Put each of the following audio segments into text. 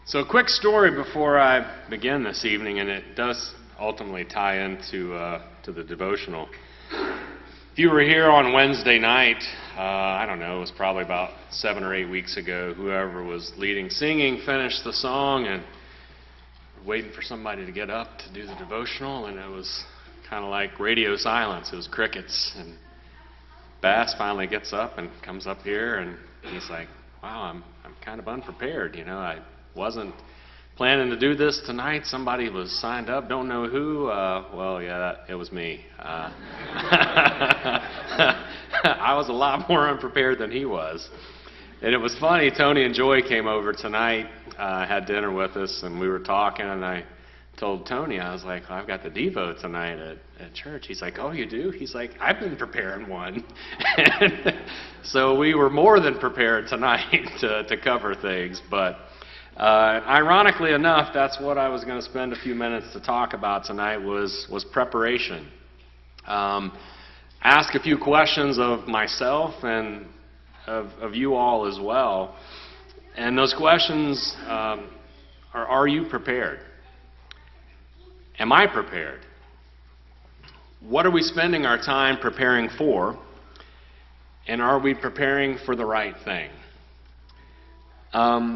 So a quick story before I begin this evening, and it does ultimately tie into to the devotional. If you were here on Wednesday night, I don't know, it was probably about 7 or 8 weeks ago, whoever was leading singing finished the song and waiting for somebody to get up to do the devotional, and it was kind of like radio silence. It was crickets, and Bass finally gets up and comes up here, and he's like, wow, I'm kind of unprepared, you know, I wasn't planning to do this tonight. Somebody was signed up, don't know who. Well, yeah, it was me. I was a lot more unprepared than he was. And it was funny, Tony and Joy came over tonight, had dinner with us, and we were talking, and I told Tony, I was like, well, I've got the Devo tonight at church. He's like, oh, you do? He's like, I've been preparing one. And so we were more than prepared tonight to cover things, but ironically enough, that's what I was going to spend a few minutes to talk about tonight was preparation. Ask a few questions of myself and of you all as well. And those questions are you prepared? Am I prepared? What are we spending our time preparing for? And are we preparing for the right thing?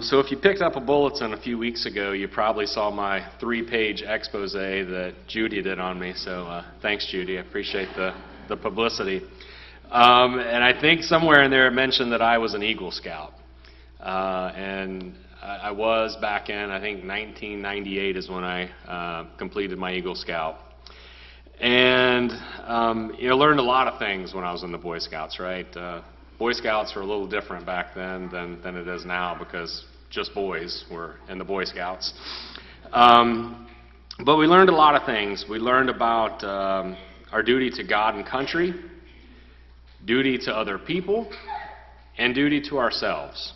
So if you picked up a bulletin a few weeks ago, you probably saw my 3-page expose that Judy did on me. So thanks, Judy. I appreciate the publicity. And I think somewhere in there it mentioned that I was an Eagle Scout. And I was back in, I think, 1998 is when I completed my Eagle Scout. And, learned a lot of things when I was in the Boy Scouts, right? Boy Scouts were a little different back then than it is now because just boys were in the Boy Scouts. But we learned a lot of things. We learned about our duty to God and country, duty to other people, and duty to ourselves.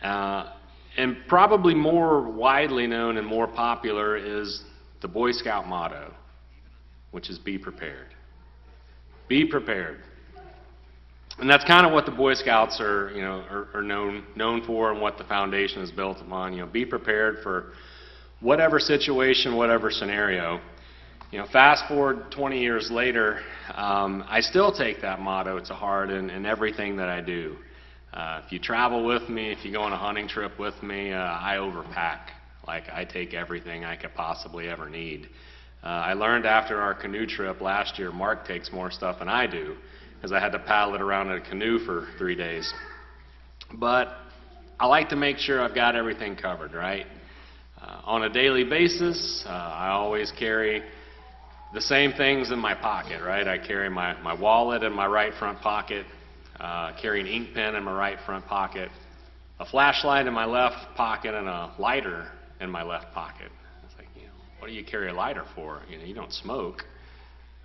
And probably more widely known and more popular is the Boy Scout motto, which is be prepared. Be prepared. And that's kind of what the Boy Scouts are known for, and what the foundation is built upon. You know, be prepared for whatever situation, whatever scenario. You know, fast forward 20 years later, I still take that motto to heart in everything that I do. If you travel with me, if you go on a hunting trip with me, I overpack. Like, I take everything I could possibly ever need. I learned after our canoe trip last year, Mark takes more stuff than I do, because I had to paddle it around in a canoe for 3 days. But I like to make sure I've got everything covered, right? On a daily basis, I always carry the same things in my pocket, right? I carry my wallet in my right front pocket, carry an ink pen in my right front pocket, a flashlight in my left pocket, and a lighter in my left pocket. It's like, what do you carry a lighter for? You don't smoke.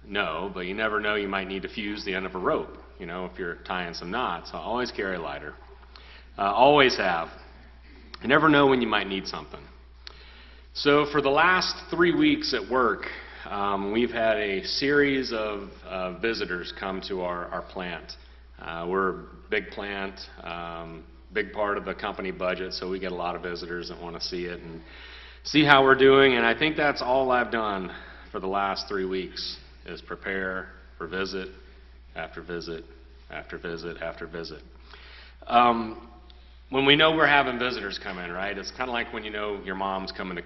No, but you never know, you might need to fuse the end of a rope, if you're tying some knots. So I always carry a lighter. Always have. You never know when you might need something. So for the last 3 weeks at work, we've had a series of visitors come to our plant. We're a big plant, big part of the company budget, so we get a lot of visitors that want to see it and see how we're doing. And I think that's all I've done for the last 3 weeks. Is prepare for visit after visit after visit after visit. When we know we're having visitors come in, right? It's kind of like when your mom's coming to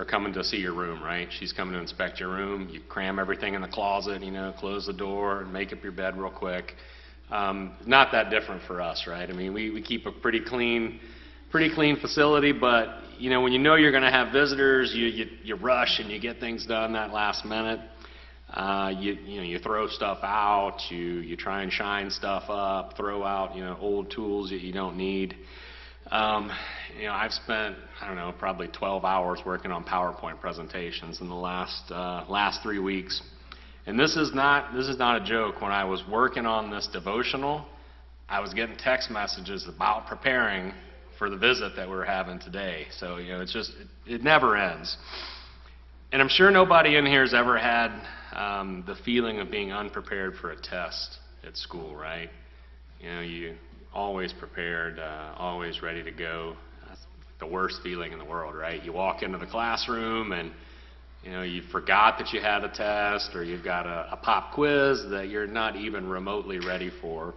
coming to see your room, right? She's coming to inspect your room. You cram everything in the closet, close the door, and make up your bed real quick. Not that different for us, right? I mean, we keep a pretty clean facility, but when you're going to have visitors, you rush and you get things done that last minute. You throw stuff out, you try and shine stuff up, throw out old tools that you don't need. I've spent probably 12 hours working on PowerPoint presentations in the last 3 weeks, and this is not a joke. When I was working on this devotional, I was getting text messages about preparing for the visit that we're having today. So it never ends. And I'm sure nobody in here has ever had the feeling of being unprepared for a test at school, right? You always prepared, always ready to go. the worst feeling in the world, right? You walk into the classroom and you forgot that you had a test, or you've got a pop quiz that you're not even remotely ready for.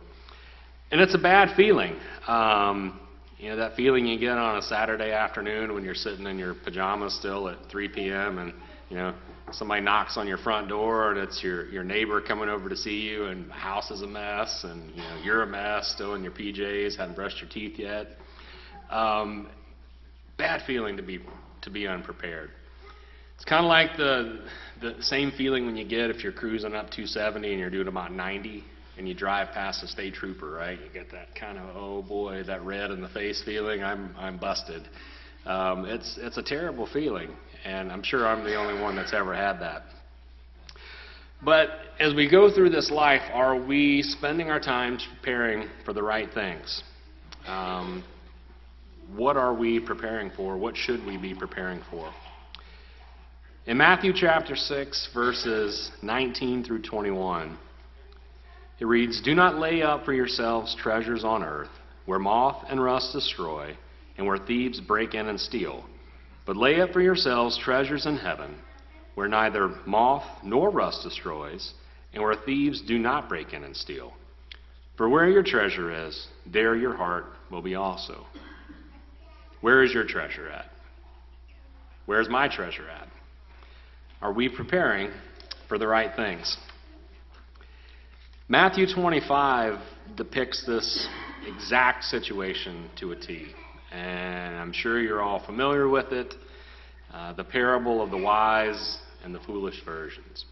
And it's a bad feeling. That feeling you get on a Saturday afternoon when you're sitting in your pajamas still at 3 p.m. and, somebody knocks on your front door and it's your neighbor coming over to see you, and the house is a mess, and, you're a mess, still in your PJs, haven't brushed your teeth yet. Bad feeling to be unprepared. It's kind of like the same feeling when you get if you're cruising up 270 and you're doing about 90 and you drive past a state trooper, right? You get that kind of, oh boy, that red in the face feeling, I'm busted. It's a terrible feeling, and I'm sure I'm the only one that's ever had that. But as we go through this life, are we spending our time preparing for the right things? What are we preparing for? What should we be preparing for? In Matthew chapter 6, verses 19 through 21, it reads, "Do not lay up for yourselves treasures on earth, where moth and rust destroy, and where thieves break in and steal. But lay up for yourselves treasures in heaven, where neither moth nor rust destroys, and where thieves do not break in and steal. For where your treasure is, there your heart will be also." Where is your treasure at? Where's my treasure at? Are we preparing for the right things? Matthew 25 depicts this exact situation to a T, and I'm sure you're all familiar with it, the parable of the wise and the foolish virgins.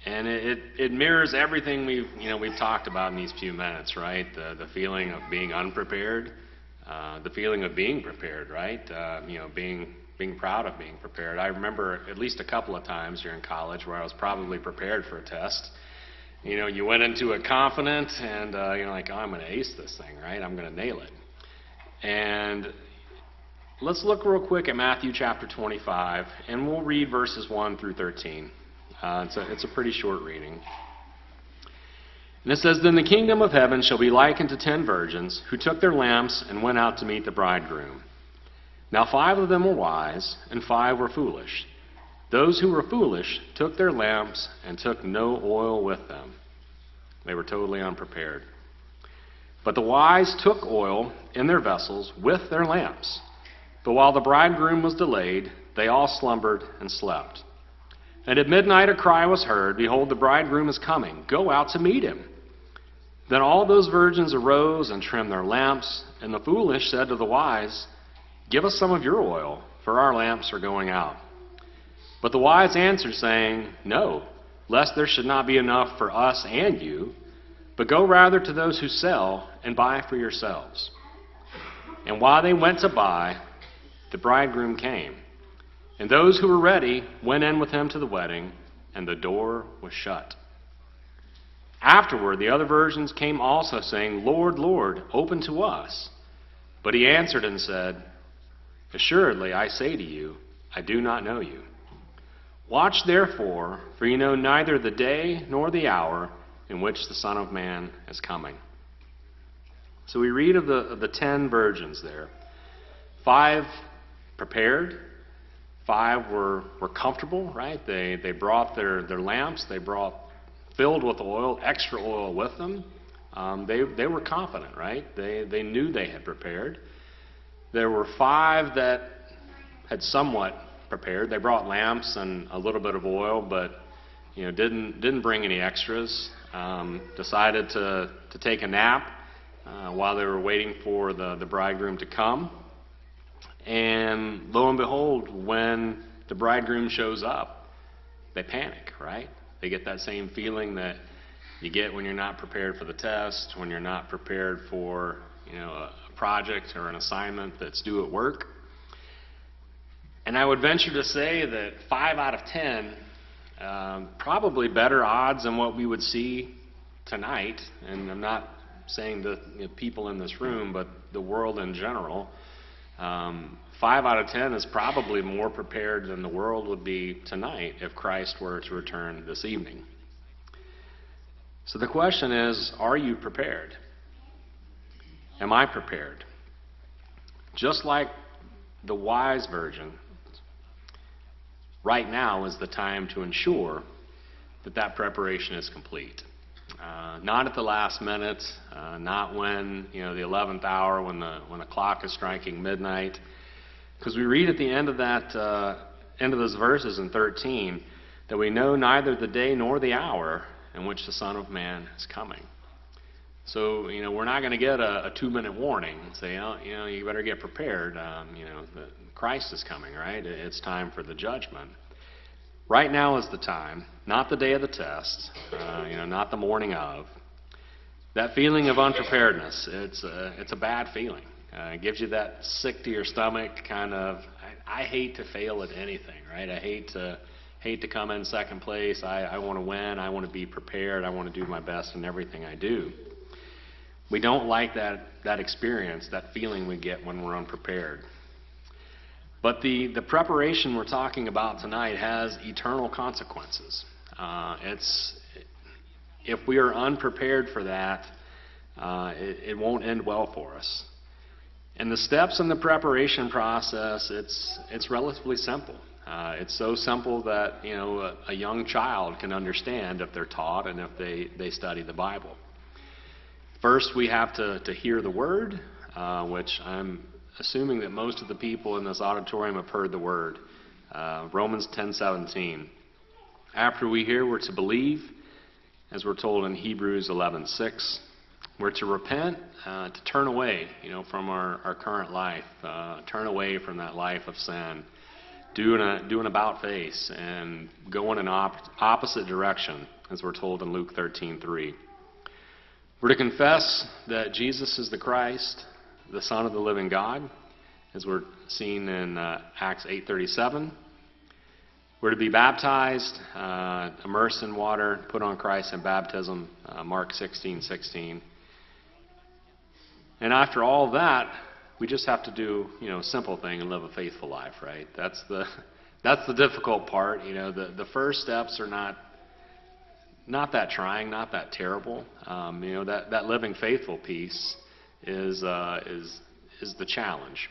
And it mirrors everything we've talked about in these few minutes, right? The feeling of being unprepared, the feeling of being prepared, right? Being proud of being prepared. I remember at least a couple of times during college where I was probably prepared for a test. You went into it confident, and you're like, oh, I'm going to ace this thing, right? I'm going to nail it. And let's look real quick at Matthew chapter 25, and we'll read verses 1 through 13. It's a pretty short reading. And it says, "Then the kingdom of heaven shall be likened to 10 virgins who took their lamps and went out to meet the bridegroom. Now 5 of them were wise, and 5 were foolish. Those who were foolish took their lamps and took no oil with them." They were totally unprepared. "But the wise took oil in their vessels with their lamps. But while the bridegroom was delayed, they all slumbered and slept. And at midnight a cry was heard, 'Behold, the bridegroom is coming. Go out to meet him.' Then all those virgins arose and trimmed their lamps, and the foolish said to the wise, 'Give us some of your oil, for our lamps are going out.' But the wise answered, saying, 'No, lest there should not be enough for us and you, but go rather to those who sell and buy for yourselves.' And while they went to buy, the bridegroom came. And those who were ready went in with him to the wedding, and the door was shut. Afterward, the other virgins came also, saying, 'Lord, Lord, open to us.' But he answered and said, 'Assuredly, I say to you, I do not know you. Watch therefore, for you know neither the day nor the hour in which the Son of Man is coming.'" So we read of the 10 virgins there. 5 prepared, 5 were comfortable, right? They brought their lamps, they brought filled with oil, extra oil with them. They were confident, right? They knew they had prepared. There were 5 that had somewhat prepared. They brought lamps and a little bit of oil, but didn't bring any extras. Decided to take a nap while they were waiting for the bridegroom to come. And lo and behold, when the bridegroom shows up, they panic, right? They get that same feeling that you get when you're not prepared for the test, when you're not prepared for a project or an assignment that's due at work. And I would venture to say that 5 out of 10, probably better odds than what we would see tonight. And I'm not saying the people in this room, but the world in general. 5 out of 10 is probably more prepared than the world would be tonight if Christ were to return this evening. So the question is, are you prepared? Am I prepared? Just like the wise version, right now is the time to ensure that that preparation is complete. Not at the last minute, not when, the 11th hour, when the clock is striking midnight. Because we read at the end of those verses in 13 that we know neither the day nor the hour in which the Son of Man is coming. So, we're not going to get a 2-minute warning and say, you better get prepared. Christ is coming, right? It's time for the judgment. Right now is the time, not the day of the test, not the morning of. That feeling of unpreparedness, it's a bad feeling. It gives you that sick to your stomach kind of, I hate to fail at anything, right? I hate to come in second place. I want to win. I want to be prepared. I want to do my best in everything I do. We don't like that experience, that feeling we get when we're unprepared. But the preparation we're talking about tonight has eternal consequences. If we are unprepared for that, it won't end well for us. And the steps in the preparation process, it's relatively simple. It's so simple that a young child can understand if they're taught and if they study the Bible. First, we have to hear the Word, which I'm assuming that most of the people in this auditorium have heard the Word. Romans 10:17. After we hear, we're to believe, as we're told in Hebrews 11:6. We're to repent, to turn away, from our current life, turn away from that life of sin, do an about face, and go in an opposite direction, as we're told in Luke 13:3. We're to confess that Jesus is the Christ, the Son of the living God, as we're seen in Acts 8:37. We're to be baptized, immersed in water, put on Christ in baptism, Mark 16:16. And after all that, we just have to do, a simple thing and live a faithful life, right? That's the difficult part. The first steps are not that trying, not that terrible. That living faithful piece is the challenge.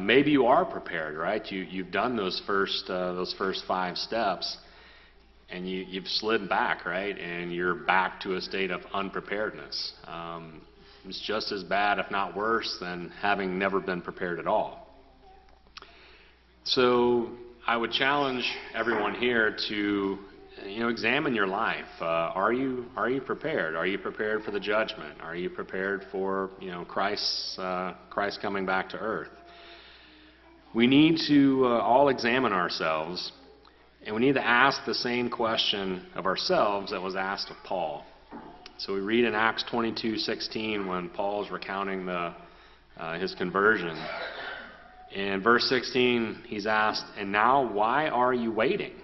Maybe you are prepared, right? You've done those first 5 steps, and you've slid back, right? And you're back to a state of unpreparedness. It's just as bad, if not worse, than having never been prepared at all. So I would challenge everyone here to examine your life. Are you prepared? Are you prepared for the judgment? Are you prepared for Christ coming back to earth? We need to all examine ourselves, and we need to ask the same question of ourselves that was asked of Paul. So we read in Acts 22:16 when Paul's recounting his conversion. In verse 16, he's asked, "And now why are you waiting?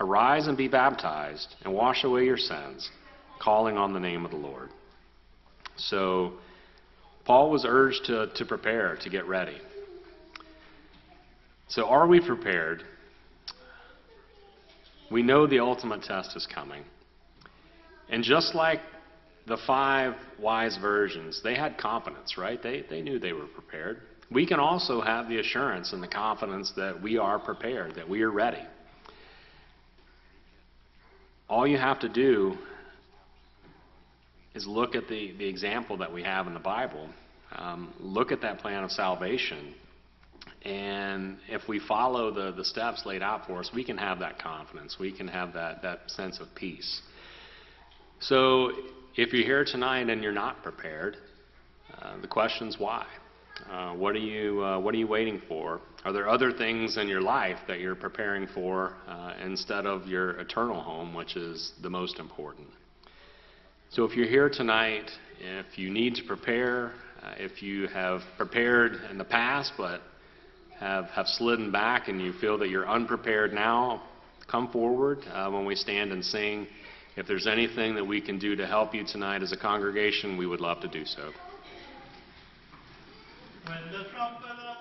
Arise and be baptized, and wash away your sins, calling on the name of the Lord." So Paul was urged to prepare, to get ready. So are we prepared? We know the ultimate test is coming. And just like the 5 wise virgins, they had confidence, right? They knew they were prepared. We can also have the assurance and the confidence that we are prepared, that we are ready. All you have to do is look at the example that we have in the Bible. Look at that plan of salvation. And if we follow the steps laid out for us, we can have that confidence. We can have that sense of peace. So if you're here tonight and you're not prepared, the question's why? What are you waiting for? Are there other things in your life that you're preparing for instead of your eternal home, which is the most important? So if you're here tonight, if you need to prepare, if you have prepared in the past but have slidden back and you feel that you're unprepared now, come forward when we stand and sing. If there's anything that we can do to help you tonight as a congregation, we would love to do so. When the trumpet of